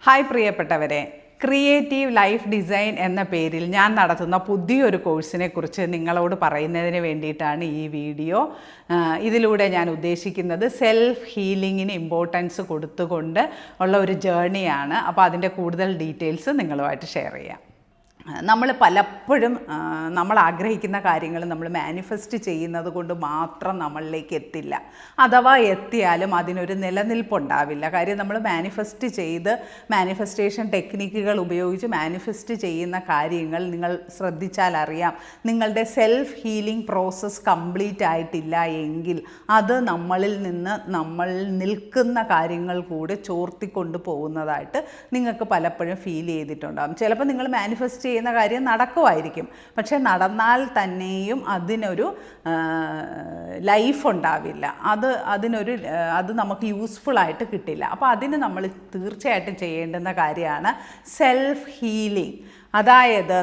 Hi പ്രിയപ്പെട്ടവരെ, creative life design എന്ന പേരിൽ ഞാൻ നടത്തുന്ന പുതിയൊരു കോഴ്സിനെ കുറിച്ച് നിങ്ങളോട് പറയുന്നതിന് വേണ്ടിയിട്ടാണ് ഈ വീഡിയോ. ഇതിലൂടെ ഞാൻ ഉദ്ദേശിക്കുന്നത് സെൽഫ് ഹീലിങ്ങിന് ഇമ്പോർട്ടൻസ് കൊടുത്തുകൊണ്ട് ഉള്ള ഒരു ജേർണിയാണ്. അപ്പോൾ അതിൻ്റെ കൂടുതൽ ഡീറ്റെയിൽസ് നിങ്ങളുമായിട്ട് ഷെയർ ചെയ്യാം. നമ്മൾ പലപ്പോഴും നമ്മൾ ആഗ്രഹിക്കുന്ന കാര്യങ്ങൾ നമ്മൾ മാനിഫെസ്റ്റ് ചെയ്യുന്നത് കൊണ്ട് മാത്രം നമ്മളിലേക്ക് എത്തില്ല. അഥവാ എത്തിയാലും അതിനൊരു നിലനിൽപ്പുണ്ടാവില്ല. കാര്യം നമ്മൾ മാനിഫെസ്റ്റ് ചെയ്ത് മാനിഫെസ്റ്റേഷൻ ടെക്നിക്കുകൾ ഉപയോഗിച്ച് മാനിഫെസ്റ്റ് ചെയ്യുന്ന കാര്യങ്ങൾ നിങ്ങൾ ശ്രദ്ധിച്ചാൽ അറിയാം, നിങ്ങളുടെ സെൽഫ് ഹീലിംഗ് പ്രോസസ്സ് കംപ്ലീറ്റ് ആയിട്ടില്ല എങ്കിൽ അത് നമ്മളിൽ നിന്ന് നമ്മൾ നിൽക്കുന്ന കാര്യങ്ങൾ കൂടെ ചോർത്തിക്കൊണ്ട് പോകുന്നതായിട്ട് നിങ്ങൾക്ക് പലപ്പോഴും ഫീൽ ചെയ്തിട്ടുണ്ടാകും. ചിലപ്പോൾ നിങ്ങൾ മാനിഫെസ്റ്റ് ചെയ്യുന്ന കാര്യം നടക്കുമായിരിക്കും, പക്ഷേ നടന്നാൽ തന്നെയും അതിനൊരു ലൈഫ് ഉണ്ടാവില്ല, അത് നമുക്ക് യൂസ്ഫുൾ ആയിട്ട് കിട്ടില്ല. അപ്പോൾ അതിന് നമ്മൾ തീർച്ചയായിട്ടും ചെയ്യേണ്ടുന്ന കാര്യമാണ് സെൽഫ് ഹീലിംഗ്. അതായത്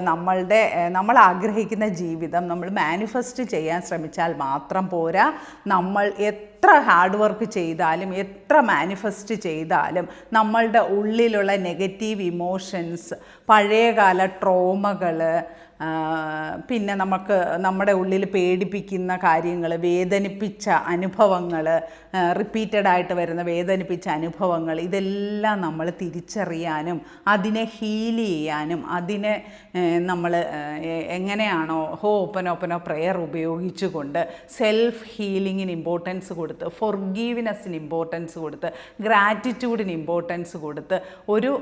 നമ്മൾ ആഗ്രഹിക്കുന്ന ജീവിതം നമ്മൾ മാനിഫെസ്റ്റ് ചെയ്യാൻ ശ്രമിച്ചാൽ മാത്രം പോരാ. നമ്മൾ എത്ര ഹാർഡ് വർക്ക് ചെയ്താലും എത്ര മാനിഫെസ്റ്റ് ചെയ്താലും നമ്മളുടെ ഉള്ളിലുള്ള നെഗറ്റീവ് ഇമോഷൻസ്, പഴയകാല ട്രോമകൾ, പിന്നെ നമ്മുടെ ഉള്ളിൽ പേടിപ്പിക്കുന്ന കാര്യങ്ങൾ, വേദനിപ്പിച്ച അനുഭവങ്ങൾ, റിപ്പീറ്റഡായിട്ട് വരുന്ന വേദനിപ്പിച്ച അനുഭവങ്ങൾ, ഇതെല്ലാം നമ്മൾ തിരിച്ചറിയാനും അതിനെ ഹീൽ ചെയ്യാനും അതിനെ നമ്മൾ എങ്ങനെയാണോ ഓപ്പനോ പ്രെയർ ഉപയോഗിച്ചുകൊണ്ട് സെൽഫ് ഹീലിങ്ങിന് ഇമ്പോർട്ടൻസ് കൊടുത്ത്, ഫോർഗീവ്നെസ്സിന് ഇമ്പോർട്ടൻസ് കൊടുത്ത്, ഗ്രാറ്റിറ്റ്യൂഡിന് ഇമ്പോർട്ടൻസ് കൊടുത്ത് ഒരു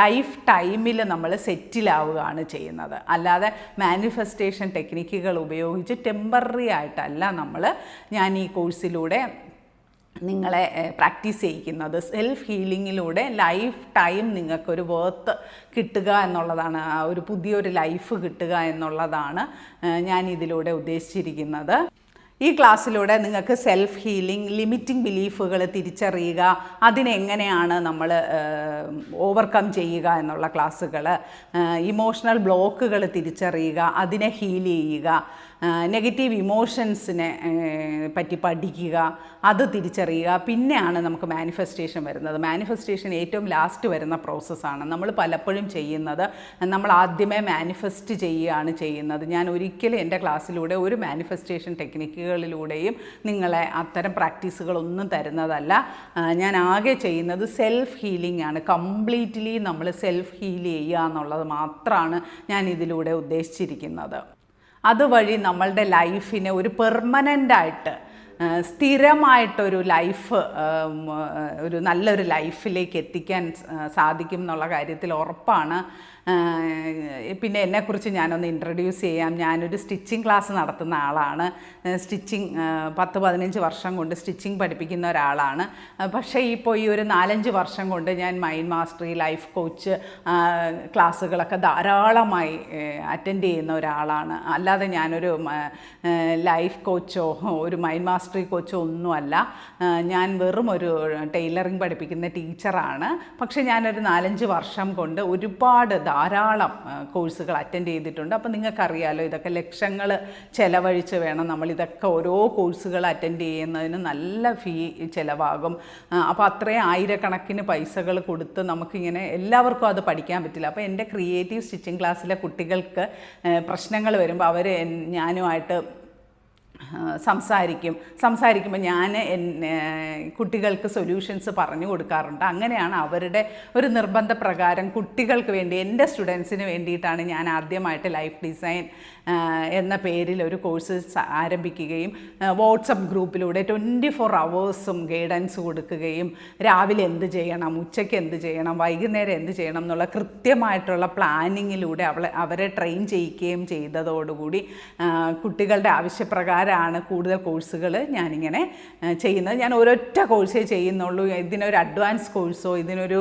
ലൈഫ് ടൈമിൽ നമ്മൾ സെറ്റിലാവുകയാണ് ചെയ്യുന്നത്. അല്ലാതെ മാനിഫെസ്റ്റേഷൻ ടെക്നിക്കുകൾ ഉപയോഗിച്ച് ടെമ്പററി ആയിട്ടല്ല ഞാൻ ഈ കോഴ്സിലൂടെ നിങ്ങളെ പ്രാക്ടീസ് ചെയ്യിക്കുന്നത്. സെൽഫ് ഹീലിങ്ങിലൂടെ ലൈഫ് ടൈം നിങ്ങൾക്കൊരു വർത്ത് കിട്ടുക എന്നുള്ളതാണ്, ഒരു പുതിയൊരു ലൈഫ് കിട്ടുക എന്നുള്ളതാണ് ഞാൻ ഇതിലൂടെ ഉദ്ദേശിച്ചിരിക്കുന്നത്. ഈ ക്ലാസ്സിലൂടെ നിങ്ങൾക്ക് സെൽഫ് ഹീലിംഗ്, ലിമിറ്റിംഗ് ബിലീഫുകൾ തിരിച്ചറിയുക, അതിനെങ്ങനെയാണ് നമ്മൾ ഓവർകം ചെയ്യുക എന്നുള്ള ക്ലാസ്സുകൾ, ഇമോഷണൽ ബ്ലോക്കുകൾ തിരിച്ചറിയുക, അതിനെ ഹീൽ ചെയ്യുക, നെഗറ്റീവ് ഇമോഷൻസിനെ പറ്റി പഠിക്കുക, അത് തിരിച്ചറിയുക. പിന്നെയാണ് നമുക്ക് മാനിഫെസ്റ്റേഷൻ വരുന്നത്. മാനിഫെസ്റ്റേഷൻ ഏറ്റവും ലാസ്റ്റ് വരുന്ന പ്രോസസ്സാണ്. നമ്മൾ പലപ്പോഴും ചെയ്യുന്നത്, നമ്മൾ ആദ്യമേ മാനിഫെസ്റ്റ് ചെയ്യുകയാണ് ചെയ്യുന്നത്. ഞാൻ ഒരിക്കലും എൻ്റെ ക്ലാസ്സിലൂടെ ഒരു മാനിഫെസ്റ്റേഷൻ ടെക്നിക്കുകളിലൂടെയും നിങ്ങളെ അത്തരം പ്രാക്ടീസുകളൊന്നും തരുന്നതല്ല. ഞാൻ ആകെ ചെയ്യുന്നത് സെൽഫ് ഹീലിംഗ് ആണ്. കംപ്ലീറ്റ്ലി നമ്മൾ സെൽഫ് ഹീൽ ചെയ്യുക എന്നുള്ളത് മാത്രമാണ് ഞാൻ ഇതിലൂടെ ഉദ്ദേശിച്ചിരിക്കുന്നത്. അതുവഴി നമ്മളുടെ ലൈഫിനെ ഒരു പെർമനൻ്റായിട്ട് സ്ഥിരമായിട്ടൊരു ലൈഫ്, ഒരു നല്ലൊരു ലൈഫിലേക്ക് എത്തിക്കാൻ സാധിക്കും എന്നുള്ള കാര്യത്തിൽ ഉറപ്പാണ്. പിന്നെ എന്നെക്കുറിച്ച് ഞാനൊന്ന് ഇൻട്രൊഡ്യൂസ് ചെയ്യാം. ഞാനൊരു സ്റ്റിച്ചിങ് ക്ലാസ് നടത്തുന്ന ആളാണ്. സ്റ്റിച്ചിങ് 10-15 വർഷം കൊണ്ട് സ്റ്റിച്ചിങ് പഠിപ്പിക്കുന്ന ഒരാളാണ്. പക്ഷേ ഇപ്പോൾ ഈ ഒരു 4-5 വർഷം കൊണ്ട് ഞാൻ മൈൻഡ് മാസ്റ്ററി, ലൈഫ് കോച്ച് ക്ലാസ്സുകളൊക്കെ ധാരാളമായി അറ്റൻഡ് ചെയ്യുന്ന ഒരാളാണ്. അല്ലാതെ ഞാനൊരു ലൈഫ് കോച്ചോ ഒരു മൈൻഡ് മാസ്റ്ററി കോച്ചോ ഒന്നുമല്ല. ഞാൻ വെറും ഒരു ടൈലറിങ് പഠിപ്പിക്കുന്ന ടീച്ചറാണ്. പക്ഷേ ഞാനൊരു 4-5 വർഷം കൊണ്ട് ഒരുപാട് ധാരാളം കോഴ്സുകൾ അറ്റൻഡ് ചെയ്തിട്ടുണ്ട്. അപ്പോൾ നിങ്ങൾക്കറിയാലോ, ഇതൊക്കെ ലക്ഷങ്ങൾ ചിലവഴിച്ച് വേണം നമ്മളിതൊക്കെ ഓരോ കോഴ്സുകൾ അറ്റൻഡ് ചെയ്യുന്നതിന് നല്ല ഫീ ചിലവാകും. അപ്പോൾ അത്രയും ആയിരക്കണക്കിന് പൈസകൾ കൊടുത്ത് നമുക്കിങ്ങനെ എല്ലാവർക്കും അത് പഠിക്കാൻ പറ്റില്ല. അപ്പോൾ എൻ്റെ ക്രിയേറ്റീവ് സ്റ്റിച്ചിങ് ക്ലാസ്സിലെ കുട്ടികൾക്ക് പ്രശ്നങ്ങൾ വരുമ്പോൾ അവർ ഞാനുമായിട്ട് സംസാരിക്കുമ്പോൾ ഞാൻ കുട്ടികൾക്ക് സൊല്യൂഷൻസ് പറഞ്ഞു കൊടുക്കാറുണ്ട്. അങ്ങനെയാണ് അവരുടെ ഒരു നിർബന്ധപ്രകാരം കുട്ടികൾക്ക് വേണ്ടി, എൻ്റെ സ്റ്റുഡൻസിന് വേണ്ടിയിട്ടാണ് ഞാൻ ആദ്യമായിട്ട് ലൈഫ് ഡിസൈൻ എന്ന പേരിൽ ഒരു കോഴ്സ് ആരംഭിക്കുകയും വാട്സപ്പ് ഗ്രൂപ്പിലൂടെ 24 hours ഗൈഡൻസ് കൊടുക്കുകയും രാവിലെ എന്ത് ചെയ്യണം, ഉച്ചയ്ക്ക് എന്ത് ചെയ്യണം, വൈകുന്നേരം എന്ത് ചെയ്യണം എന്നുള്ള കൃത്യമായിട്ടുള്ള പ്ലാനിങ്ങിലൂടെ അവരെ ട്രെയിൻ ചെയ്യിക്കുകയും ചെയ്തതോടുകൂടി കുട്ടികളുടെ ആവശ്യപ്രകാരമാണ് കൂടുതൽ കോഴ്സുകൾ ഞാനിങ്ങനെ ചെയ്യുന്നത്. ഞാൻ ഒരൊറ്റ കോഴ്സേ ചെയ്യുന്നുള്ളൂ. ഇതിനൊരു അഡ്വാൻസ് കോഴ്സോ ഇതിനൊരു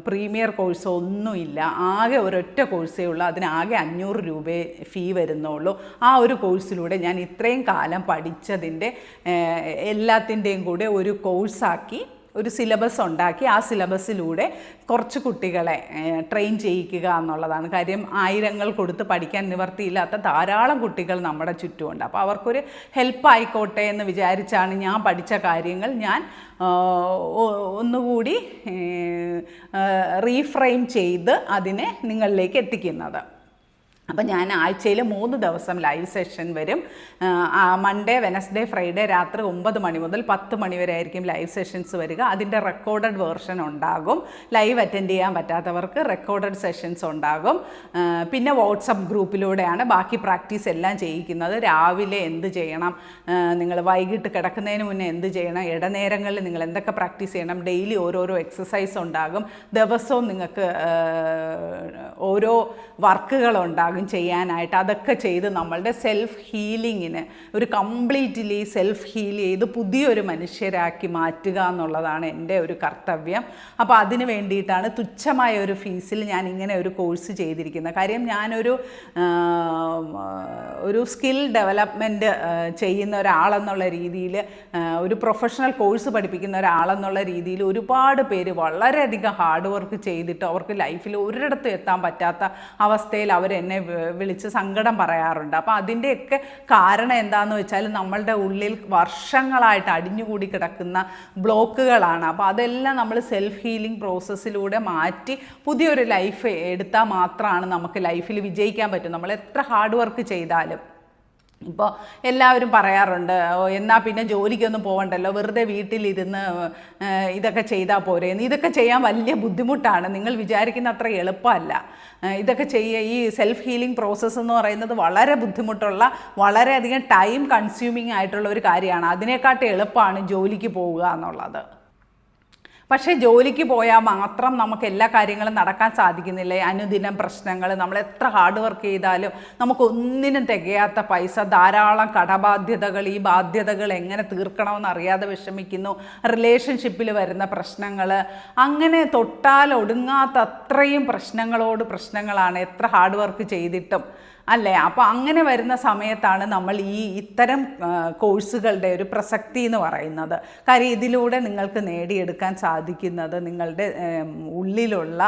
പ്രീമിയർ കോഴ്സോ ഒന്നുമില്ല. ആകെ ഒരൊറ്റ കോഴ്സേ ഉള്ളൂ. അതിനാകെ 500 രൂപയെ ഫീ വരുന്നുള്ളൂ. ആ ഒരു കോഴ്സിലൂടെ ഞാൻ ഇത്രയും കാലം പഠിച്ചതിൻ്റെ എല്ലാത്തിൻ്റെയും കൂടെ ഒരു കോഴ്സാക്കി ഒരു സിലബസ് ഉണ്ടാക്കി ആ സിലബസിലൂടെ കുറച്ച് കുട്ടികളെ ട്രെയിൻ ചെയ്യിക്കുക എന്നുള്ളതാണ്. കാര്യം ആയിരങ്ങൾ കൊടുത്ത് പഠിക്കാൻ നിവർത്തിയില്ലാത്ത ധാരാളം കുട്ടികൾ നമ്മുടെ ചുറ്റുമുണ്ട്. അപ്പോൾ അവർക്കൊരു ഹെൽപ്പ് ആയിക്കോട്ടെ എന്ന് വിചാരിച്ചാണ് ഞാൻ പഠിച്ച കാര്യങ്ങൾ ഞാൻ ഒന്നുകൂടി റീഫ്രെയിം ചെയ്ത് അതിനെ നിങ്ങളിലേക്ക് എത്തിക്കുന്നത്. അപ്പം ഞാൻ ആഴ്ചയിൽ 3 ദിവസം ലൈവ് സെഷൻ വരും. മൺഡേ, വെനസ്ഡേ, ഫ്രൈഡേ രാത്രി 9 മണി മുതൽ 10 മണി വരെ ആയിരിക്കും ലൈവ് സെഷൻസ് വരിക. അതിൻ്റെ റെക്കോർഡഡ് വേർഷൻ ഉണ്ടാകും. ലൈവ് അറ്റൻഡ് ചെയ്യാൻ പറ്റാത്തവർക്ക് റെക്കോർഡഡ് സെഷൻസ് ഉണ്ടാകും. പിന്നെ വാട്സപ്പ് ഗ്രൂപ്പിലൂടെയാണ് ബാക്കി പ്രാക്ടീസ് എല്ലാം ചെയ്യിക്കുന്നത്. രാവിലെ എന്ത് ചെയ്യണം, നിങ്ങൾ വൈകിട്ട് കിടക്കുന്നതിന് മുന്നേ എന്ത് ചെയ്യണം, ഇടനേരങ്ങളിൽ നിങ്ങൾ എന്തൊക്കെ പ്രാക്ടീസ് ചെയ്യണം, ഡെയിലി ഓരോരോ എക്സസൈസ് ഉണ്ടാകും. ദിവസവും നിങ്ങൾക്ക് ഓരോ വർക്കുകളുണ്ടാകും ചെയ്യാനായിട്ട്. അതൊക്കെ ചെയ്ത് നമ്മളുടെ സെൽഫ് ഹീലിങ്ങിന് ഒരു കംപ്ലീറ്റ്ലി സെൽഫ് ഹീൽ ചെയ്ത് പുതിയൊരു മനുഷ്യരാക്കി മാറ്റുക എന്നുള്ളതാണ് എൻ്റെ ഒരു കർത്തവ്യം. അപ്പോൾ അതിന് വേണ്ടിയിട്ടാണ് തുച്ഛമായ ഒരു ഫീസിൽ ഞാൻ ഇങ്ങനെ ഒരു കോഴ്സ് ചെയ്തിരിക്കുന്നത്. കാര്യം ഞാനൊരു സ്കിൽ ഡെവലപ്മെൻറ്റ് ചെയ്യുന്ന ഒരാളെന്നുള്ള രീതിയിൽ, ഒരു പ്രൊഫഷണൽ കോഴ്സ് പഠിപ്പിക്കുന്ന ഒരാളെന്നുള്ള രീതിയിൽ ഒരുപാട് പേര് വളരെയധികം ഹാർഡ് വർക്ക് ചെയ്തിട്ട് അവർക്ക് ലൈഫിൽ ഒരിടത്തും എത്താൻ പറ്റാത്ത അവസ്ഥയിൽ അവരെന്നെ വിളിച്ച് സങ്കടം പറയാറുണ്ട്. അപ്പോൾ അതിൻ്റെയൊക്കെ കാരണം എന്താണെന്ന് വെച്ചാൽ നമ്മളുടെ ഉള്ളിൽ വർഷങ്ങളായിട്ട് അടിഞ്ഞുകൂടി കിടക്കുന്ന ബ്ലോക്കുകളാണ്. അപ്പോൾ അതെല്ലാം നമ്മൾ സെൽഫ് ഹീലിംഗ് പ്രോസസ്സിലൂടെ മാറ്റി പുതിയൊരു ലൈഫ് എടുത്താൽ മാത്രമാണ് നമുക്ക് ലൈഫിൽ വിജയിക്കാൻ പറ്റും. നമ്മൾ എത്ര ഹാർഡ് വർക്ക് ചെയ്താലും. ഇപ്പോൾ എല്ലാവരും പറയാറുണ്ട്, എന്നാൽ പിന്നെ ജോലിക്കൊന്നും പോകണ്ടല്ലോ, വെറുതെ വീട്ടിലിരുന്ന് ഇതൊക്കെ ചെയ്താൽ പോരേന്ന്. ഇതൊക്കെ ചെയ്യാൻ വലിയ ബുദ്ധിമുട്ടാണ്, നിങ്ങൾ വിചാരിക്കുന്ന അത്ര എളുപ്പമല്ല. ഇതൊക്കെ ഈ സെൽഫ് ഹീലിംഗ് പ്രോസസ്സ് എന്ന് പറയുന്നത് വളരെ ബുദ്ധിമുട്ടുള്ള, വളരെയധികം ടൈം കൺസ്യൂമിങ് ആയിട്ടുള്ള ഒരു കാര്യമാണ്. അതിനെക്കാട്ടും എളുപ്പമാണ് ജോലിക്ക് പോവുക എന്നുള്ളത്. പക്ഷേ ജോലിക്ക് പോയാൽ മാത്രം നമുക്ക് എല്ലാ കാര്യങ്ങളും നടക്കാൻ സാധിക്കുന്നില്ല. അനുദിനം പ്രശ്നങ്ങൾ, നമ്മൾ എത്ര ഹാർഡ് വർക്ക് ചെയ്താലും നമുക്കൊന്നിനും തികയാത്ത പൈസ, ധാരാളം കടബാധ്യതകൾ, ഈ ബാധ്യതകൾ എങ്ങനെ തീർക്കണമെന്ന് അറിയാതെ വിഷമിക്കുന്നു, റിലേഷൻഷിപ്പിൽ വരുന്ന പ്രശ്നങ്ങൾ, അങ്ങനെ തൊട്ടാൽ ഒടുങ്ങാത്ത അത്രയും പ്രശ്നങ്ങളാണ് എത്ര ഹാർഡ് വർക്ക് ചെയ്തിട്ടും, അല്ലേ? അപ്പോൾ അങ്ങനെ വരുന്ന സമയത്താണ് നമ്മൾ ഇത്തരം കോഴ്സുകളുടെ ഒരു പ്രസക്തി എന്ന് പറയുന്നത്. കാര്യം ഇതിലൂടെ നിങ്ങൾക്ക് നേടിയെടുക്കാൻ സാധിക്കുന്നത് നിങ്ങളുടെ ഉള്ളിലുള്ള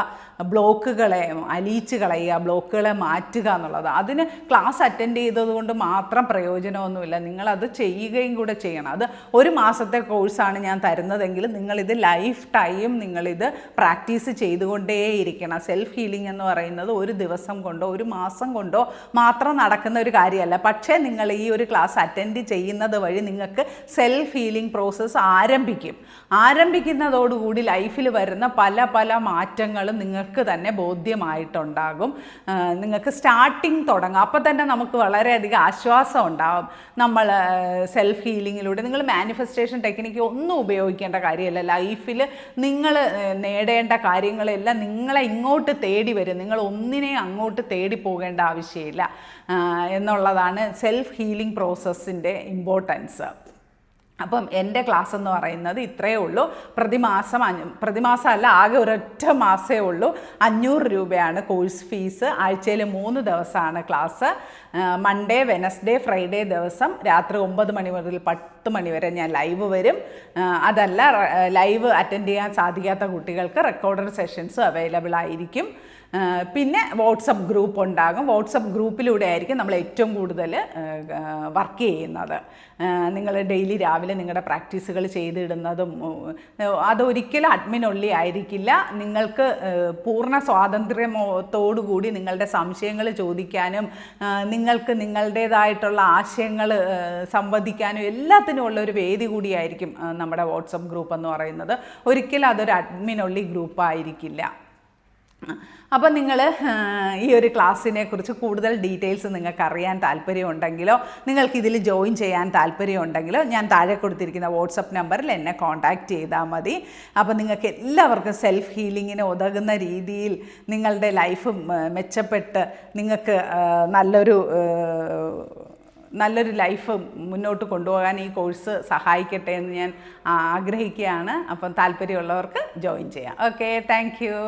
ബ്ലോക്കുകളെ അലിയിച്ച് കളയുക, ബ്ലോക്കുകളെ മാറ്റുക എന്നുള്ളത്. അതിന് ക്ലാസ് അറ്റൻഡ് ചെയ്തതുകൊണ്ട് മാത്രം പ്രയോജനമൊന്നുമില്ല, നിങ്ങളത് ചെയ്യുകയും കൂടെ ചെയ്യണം. അത് 1 മാസത്തെ കോഴ്സാണ് ഞാൻ തരുന്നതെങ്കിൽ നിങ്ങളിത് ലൈഫ് ടൈം നിങ്ങളിത് പ്രാക്ടീസ് ചെയ്തുകൊണ്ടേയിരിക്കണം. സെൽഫ് ഹീലിംഗ് എന്ന് പറയുന്നത് ഒരു ദിവസം കൊണ്ടോ ഒരു മാസം കൊണ്ടോ മാത്രം നടക്കുന്ന ഒരു കാര്യമല്ല. പക്ഷേ നിങ്ങൾ ഈ ഒരു ക്ലാസ് അറ്റൻഡ് ചെയ്യുന്നത് വഴി നിങ്ങൾക്ക് സെൽഫ് ഹീലിംഗ് പ്രോസസ്സ് ആരംഭിക്കുന്നതോടുകൂടി ലൈഫിൽ വരുന്ന പല മാറ്റങ്ങളും നിങ്ങൾക്ക് തന്നെ ബോധ്യമായിട്ടുണ്ടാകും. നിങ്ങൾക്ക് സ്റ്റാർട്ടിങ് തുടങ്ങാം. അപ്പോൾ തന്നെ നമുക്ക് വളരെയധികം ആശ്വാസം ഉണ്ടാകും. നമ്മൾ സെൽഫ് ഹീലിങ്ങിലൂടെ നിങ്ങൾ മാനിഫെസ്റ്റേഷൻ ടെക്നിക്ക് ഒന്നും ഉപയോഗിക്കേണ്ട കാര്യമല്ല. ലൈഫിൽ നിങ്ങൾ നേടേണ്ട കാര്യങ്ങളെല്ലാം നിങ്ങളെ ഇങ്ങോട്ട് തേടി വരും. നിങ്ങൾ ഒന്നിനെയും അങ്ങോട്ട് തേടി പോകേണ്ട ആവശ്യമില്ല എന്നുള്ളതാണ് സെൽഫ് ഹീലിംഗ് പ്രോസസ്സിൻ്റെ ഇമ്പോർട്ടൻസ്. അപ്പം എൻ്റെ ക്ലാസ് എന്ന് പറയുന്നത് ഇത്രയേ ഉള്ളൂ. പ്രതിമാസമല്ല, ആകെ ഒരൊറ്റ മാസമേ ഉള്ളൂ. 500 രൂപയാണ് കോഴ്സ് ഫീസ്. ആഴ്ചയിൽ 3 ദിവസമാണ് ക്ലാസ്. മൺഡേ, വെനസ്ഡേ, ഫ്രൈഡേ ദിവസം രാത്രി 9 മണി മുതൽ 10 മണി വരെ ഞാൻ ലൈവ് വരും. അതല്ല, ലൈവ് അറ്റൻഡ് ചെയ്യാൻ സാധിക്കാത്ത കുട്ടികൾക്ക് റെക്കോർഡഡ് സെഷൻസ് അവൈലബിൾ ആയിരിക്കും. പിന്നെ വാട്സപ്പ് ഗ്രൂപ്പ് ഉണ്ടാകും. വാട്സപ്പ് ഗ്രൂപ്പിലൂടെ ആയിരിക്കും നമ്മൾ ഏറ്റവും കൂടുതൽ വർക്ക് ചെയ്യുന്നത്. നിങ്ങൾ ഡെയിലി രാവിലെ നിങ്ങളുടെ പ്രാക്ടീസുകൾ ചെയ്തിടുന്നതും അതൊരിക്കലും അഡ്മിനുള്ളി ആയിരിക്കില്ല. നിങ്ങൾക്ക് പൂർണ്ണ സ്വാതന്ത്ര്യത്തോടുകൂടി നിങ്ങളുടെ സംശയങ്ങൾ ചോദിക്കാനും നിങ്ങൾക്ക് നിങ്ങളുടേതായിട്ടുള്ള ആശയങ്ങൾ സംവദിക്കാനും എല്ലാത്തിനും ഉള്ളൊരു വേദി കൂടിയായിരിക്കും നമ്മുടെ വാട്സപ്പ് ഗ്രൂപ്പ് എന്ന് പറയുന്നത്. ഒരിക്കലും അതൊരു അഡ്മിനുള്ളി ഗ്രൂപ്പായിരിക്കില്ല. അപ്പോൾ നിങ്ങൾ ഈ ഒരു ക്ലാസ്സിനെ കുറിച്ച് കൂടുതൽ ഡീറ്റെയിൽസ് നിങ്ങൾക്ക് അറിയാൻ താല്പര്യമുണ്ടെങ്കിലോ നിങ്ങൾക്കിതിൽ ജോയിൻ ചെയ്യാൻ താല്പര്യമുണ്ടെങ്കിലോ ഞാൻ താഴെ കൊടുത്തിരിക്കുന്ന വാട്സപ്പ് നമ്പറിൽ എന്നെ കോൺടാക്റ്റ് ചെയ്താൽ മതി. അപ്പോൾ നിങ്ങൾക്ക് എല്ലാവർക്കും സെൽഫ് ഹീലിങ്ങിന് ഉതകുന്ന രീതിയിൽ നിങ്ങളുടെ ലൈഫ് മെച്ചപ്പെട്ട് നിങ്ങൾക്ക് നല്ലൊരു ലൈഫ് മുന്നോട്ട് കൊണ്ടുപോകാൻ ഈ കോഴ്സ് സഹായിക്കട്ടെ എന്ന് ഞാൻ ആഗ്രഹിക്കുകയാണ്. അപ്പം താല്പര്യമുള്ളവർക്ക് ജോയിൻ ചെയ്യാം. Okay, thank you.